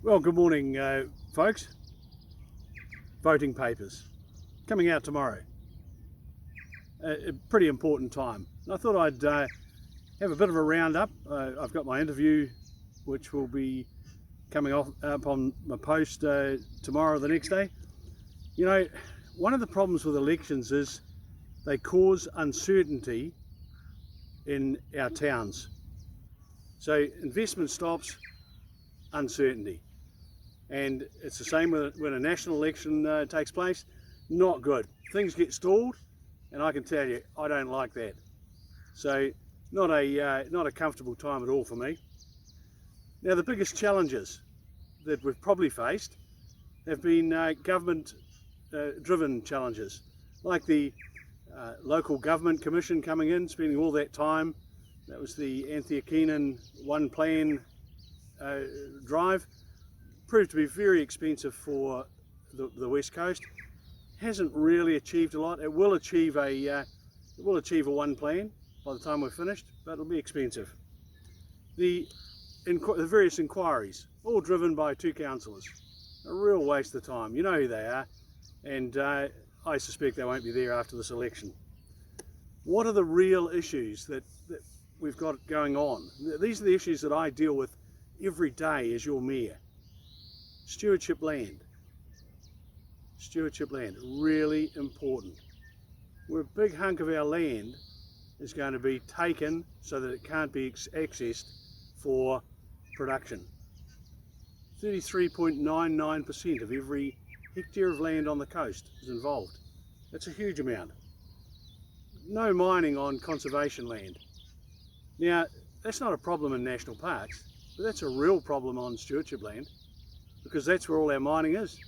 Well, good morning, folks. Voting papers coming out tomorrow. A pretty important time. And I thought I'd have a bit of a roundup. I've got my interview, which will be coming up on my post tomorrow or the next day. You know, one of the problems with elections is they cause uncertainty in our towns. So investment stops, uncertainty. And it's the same when a national election takes place. Not good. Things get stalled, and I can tell you, I don't like that. So not a comfortable time at all for me. Now, the biggest challenges that we've probably faced have been government-driven challenges, like the local government commission coming in, spending all that time. That was the Anthea Keenan one plan drive. Proved to be very expensive for the West Coast. Hasn't really achieved a lot. It will achieve a one plan by the time we're finished, but it'll be expensive. The various inquiries, all driven by two councillors, a real waste of time. You know who they are, and I suspect they won't be there after this election. What are the real issues that we've got going on? These are the issues that I deal with every day as your mayor. Stewardship land. Stewardship land, really important. Where a big hunk of our land is going to be taken so that it can't be accessed for production. 33.99% of every hectare of land on the coast is involved. That's a huge amount. No mining on conservation land. Now, that's not a problem in national parks, but that's a real problem on stewardship land, because that's where all our mining is.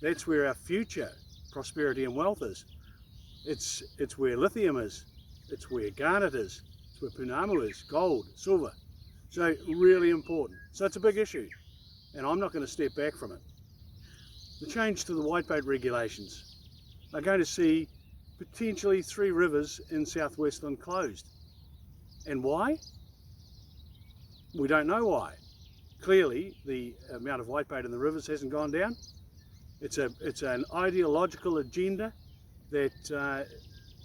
That's where our future prosperity and wealth is. It's where lithium is. It's where garnet is. It's where punamu is, gold, silver. So really important. So it's a big issue, and I'm not going to step back from it. The change to the whiteboat regulations are going to see potentially 3 rivers in South Westland closed. And why? We don't know why. Clearly, the amount of whitebait in the rivers hasn't gone down. It's an ideological agenda that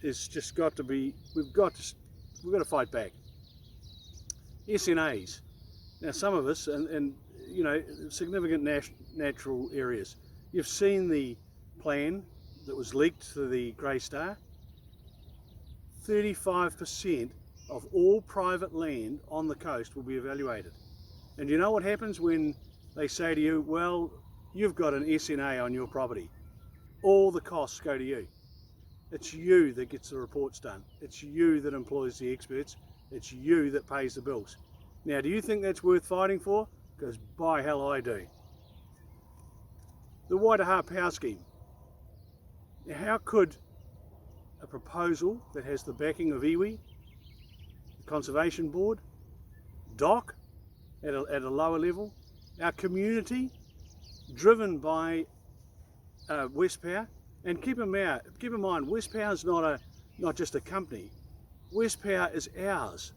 is just got to be. We've got to fight back. SNAs. Now, some of us, and you know, significant natural areas. You've seen the plan that was leaked to the Grey Star. 35% of all private land on the coast will be evaluated. And you know what happens when they say to you, well, you've got an SNA on your property. All the costs go to you. It's you that gets the reports done. It's you that employs the experts. It's you that pays the bills. Now, do you think that's worth fighting for? Because by hell I do. The Harper House Key. Now, how could a proposal that has the backing of iwi, the Conservation Board, DOC, at a lower level, our community, driven by Westpower, and keep in mind, Westpower is not just a company. Westpower is ours.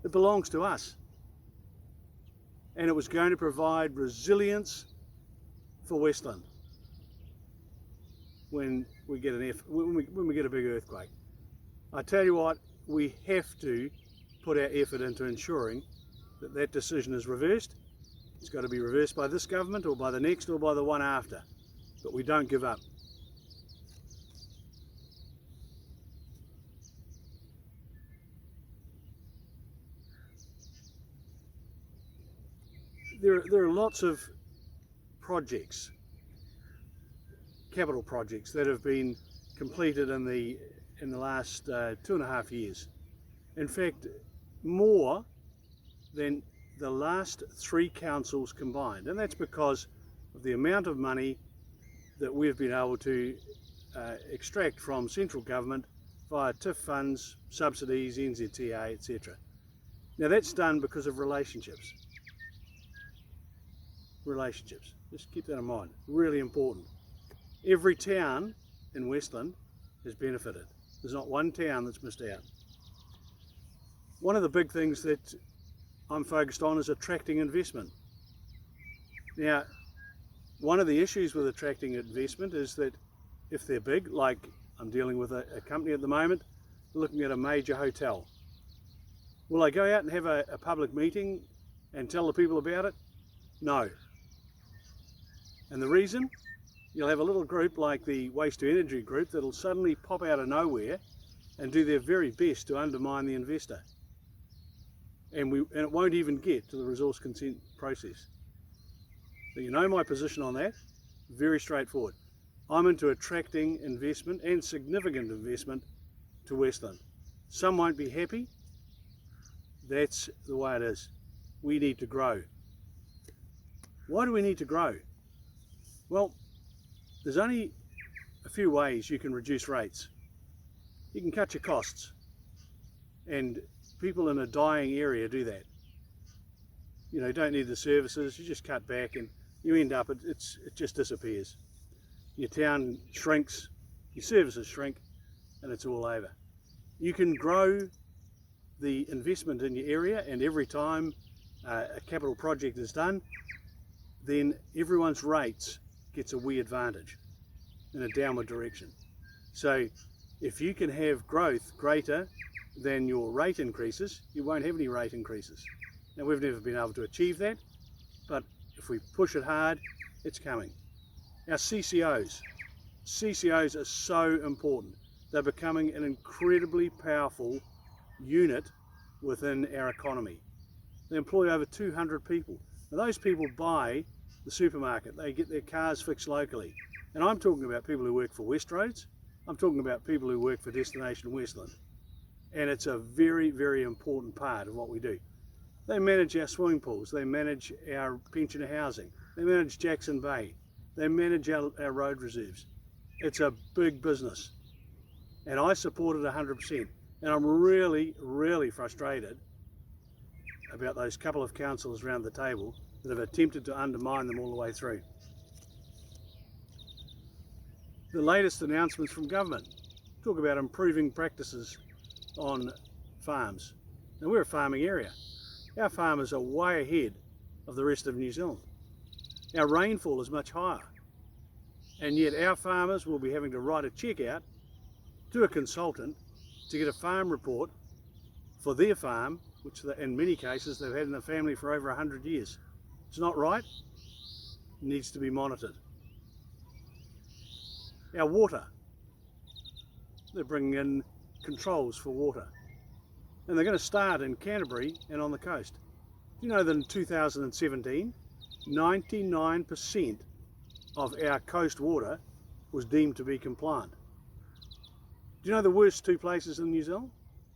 It belongs to us, and it was going to provide resilience for Westland when we get when we get a big earthquake. I tell you what, we have to put our effort into ensuring that decision is reversed. It's got to be reversed by this government or by the next or by the one after, but we don't give up. There are lots of projects, capital projects, that have been completed in the last 2.5 years. In fact, more than the last 3 councils combined, and that's because of the amount of money that we've been able to extract from central government via TIF funds, subsidies, NZTA, etc. Now, that's done because of relationships. Relationships, just keep that in mind, really important. Every town in Westland has benefited. There's not one town that's missed out. One of the big things that I'm focused on is attracting investment. Now, one of the issues with attracting investment is that if they're big, like I'm dealing with a company at the moment, looking at a major hotel, will they go out and have a public meeting and tell the people about it? No. And the reason? You'll have a little group like the waste to energy group that'll suddenly pop out of nowhere and do their very best to undermine the investor. And it won't even get to the resource consent process. So you know my position on that, very straightforward. I'm into attracting investment and significant investment to Westland. Some won't be happy, that's the way it is. We need to grow. Why do we need to grow? Well, there's only a few ways you can reduce rates. You can cut your costs, and people in a dying area do that. You know, don't need the services, you just cut back and you end up, it just disappears. Your town shrinks, your services shrink, and it's all over. You can grow the investment in your area, and every time a capital project is done, then everyone's rates gets a wee advantage in a downward direction. So if you can have growth greater than your rate increases, you won't have any rate increases. Now, we've never been able to achieve that, but if we push it hard, it's coming. Our CCOs are so important. They're becoming an incredibly powerful unit within our economy. They employ over 200 people. Now, those people buy the supermarket, they get their cars fixed locally. And I'm talking about people who work for West Roads, I'm talking about people who work for Destination Westland. And it's a very, very important part of what we do. They manage our swimming pools, they manage our pensioner housing, they manage Jackson Bay, they manage our road reserves. It's a big business. And I support it 100%. And I'm really, really frustrated about those couple of councillors around the table that have attempted to undermine them all the way through. The latest announcements from government talk about improving practices on farms. Now, we're a farming area. Our farmers are way ahead of the rest of New Zealand. Our rainfall is much higher, and yet our farmers will be having to write a cheque out to a consultant to get a farm report for their farm, which in many cases they've had in the family for over 100 years. It's not right, it needs to be monitored. Our water, they're bringing in controls for water, and they're going to start in Canterbury and on the coast. Do you know that in 2017, 99% of our coast water was deemed to be compliant? Do you know the worst two places in New Zealand?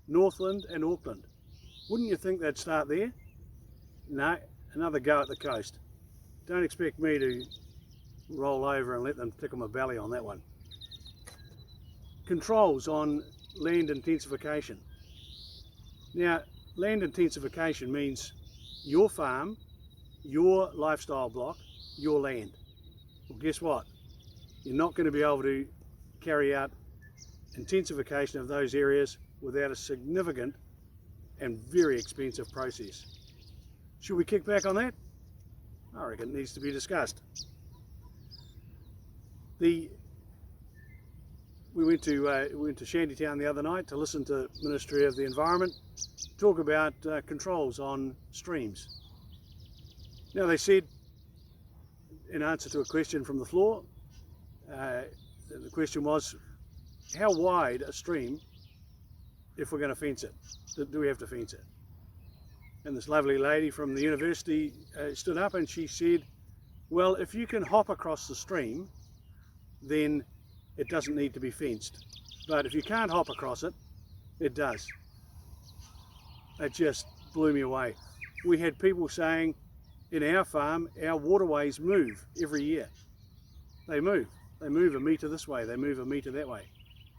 Northland and Auckland. Wouldn't you think they'd start there? No, another go at the coast. Don't expect me to roll over and let them tickle my belly on that one. Controls on land intensification. Now, land intensification means your farm, your lifestyle block, your land. Well, guess what? You're not going to be able to carry out intensification of those areas without a significant and very expensive process. Should we kick back on that? I reckon it needs to be discussed. We went to Shantytown the other night to listen to Ministry of the Environment talk about controls on streams. Now, they said, in answer to a question from the floor, the question was, how wide a stream if we're going to fence it? Do we have to fence it? And this lovely lady from the university stood up and she said, well, if you can hop across the stream, then it doesn't need to be fenced. But if you can't hop across it, it does. It just blew me away. We had people saying, in our farm, our waterways move every year. They move. They move a metre this way, they move a metre that way.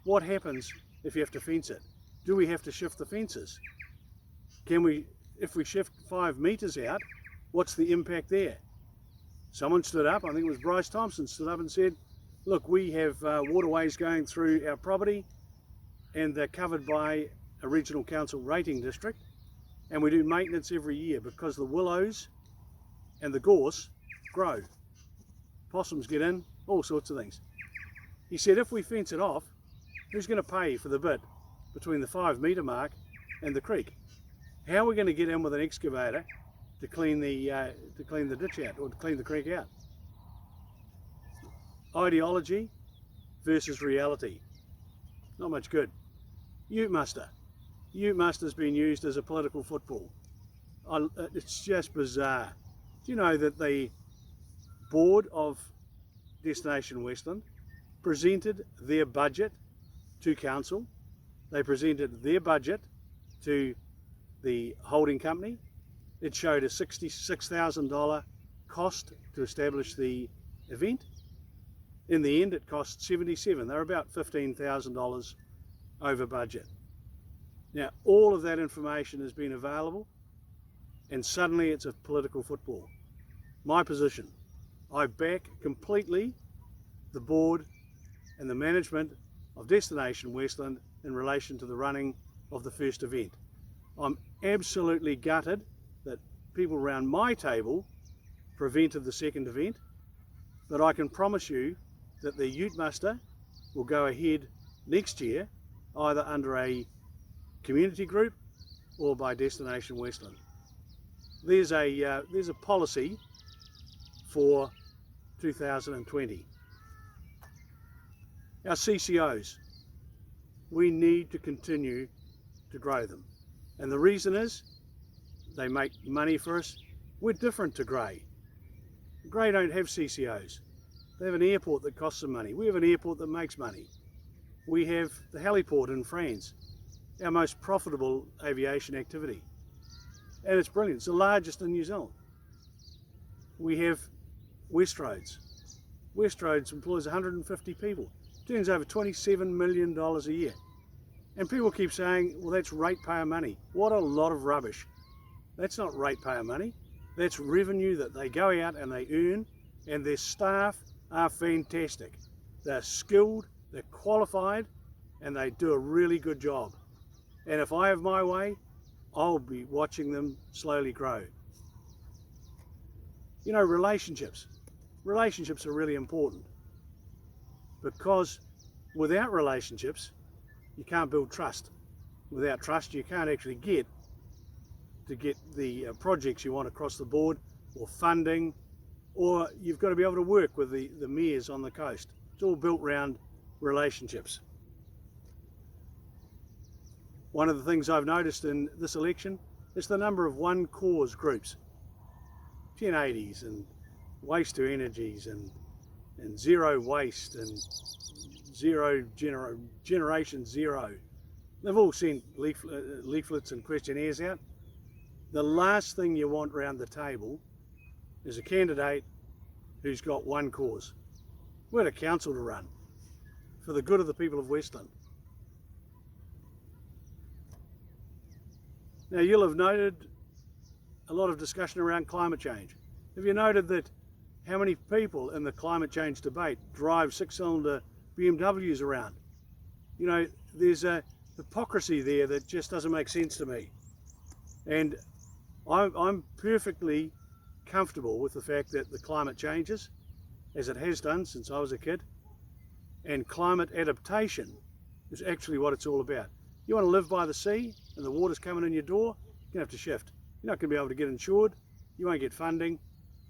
What happens if you have to fence it? Do we have to shift the fences? If we shift 5 metres out, what's the impact there? Someone stood up, I think it was Bryce Thompson, stood up and said, look, we have waterways going through our property and they're covered by a regional council rating district, and we do maintenance every year because the willows and the gorse grow. Possums get in, all sorts of things. He said, if we fence it off, who's going to pay for the bit between the 5 metre mark and the creek? How are we going to get in with an excavator to clean the ditch out, or to clean the creek out? Ideology versus reality. Not much good. Ute muster. Ute muster's been used as a political football. It's just bizarre. Do you know that the board of Destination Westland presented their budget to council? They presented their budget to the holding company. It showed a $66,000 cost to establish the event. In the end, it cost $77,000. They're about $15,000 over budget. Now, all of that information has been available, and suddenly it's a political football. My position, I back completely the board and the management of Destination Westland in relation to the running of the first event. I'm absolutely gutted that people around my table prevented the second event, but I can promise you that the ute muster will go ahead next year, either under a community group or by Destination Westland. There's a policy for 2020. Our CCOs, we need to continue to grow them. And the reason is they make money for us. We're different to Grey. Grey don't have CCOs. They have an airport that costs them money. We have an airport that makes money. We have the heliport in France, our most profitable aviation activity. And it's brilliant. It's the largest in New Zealand. We have Westroads. Westroads employs 150 people. Turns over $27 million a year. And people keep saying, well, that's ratepayer money. What a lot of rubbish. That's not ratepayer money. That's revenue that they go out and they earn, and their staff are fantastic. They're skilled, they're qualified, and they do a really good job. And if I have my way, I'll be watching them slowly grow. You know, relationships. Relationships are really important, because without relationships, you can't build trust. Without trust, you can't actually get the projects you want across the board, or funding, or you've got to be able to work with the mayors on the coast. It's all built around relationships. One of the things I've noticed in this election is the number of one cause groups. 1080s and waste to energies and zero waste and generation zero. They've all sent leaflets and questionnaires out. The last thing you want around the table is a candidate who's got one cause. We're a council to run for the good of the people of Westland. Now, you'll have noted a lot of discussion around climate change. Have you noted that how many people in the climate change debate drive 6-cylinder BMWs around? You know, there's a hypocrisy there that just doesn't make sense to me. And I'm perfectly comfortable with the fact that the climate changes, as it has done since I was a kid, and climate adaptation is actually what it's all about. You want to live by the sea and the water's coming in your door, you're going to have to shift. You're not going to be able to get insured, you won't get funding.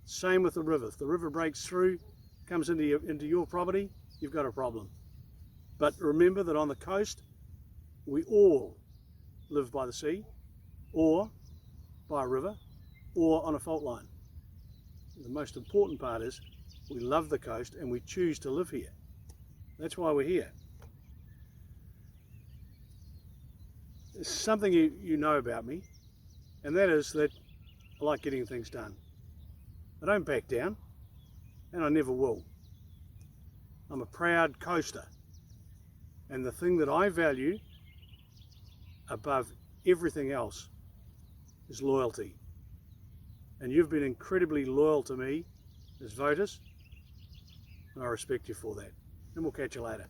Same with the river. If the river breaks through, comes into your property, you've got a problem. But remember that on the coast, we all live by the sea, or by a river, or on a fault line. The most important part is we love the coast and we choose to live here. That's why we're here. There's something you know about me, and that is that I like getting things done. I don't back down, and I never will. I'm a proud coaster, and the thing that I value above everything else is loyalty. And you've been incredibly loyal to me as voters, and I respect you for that. And we'll catch you later.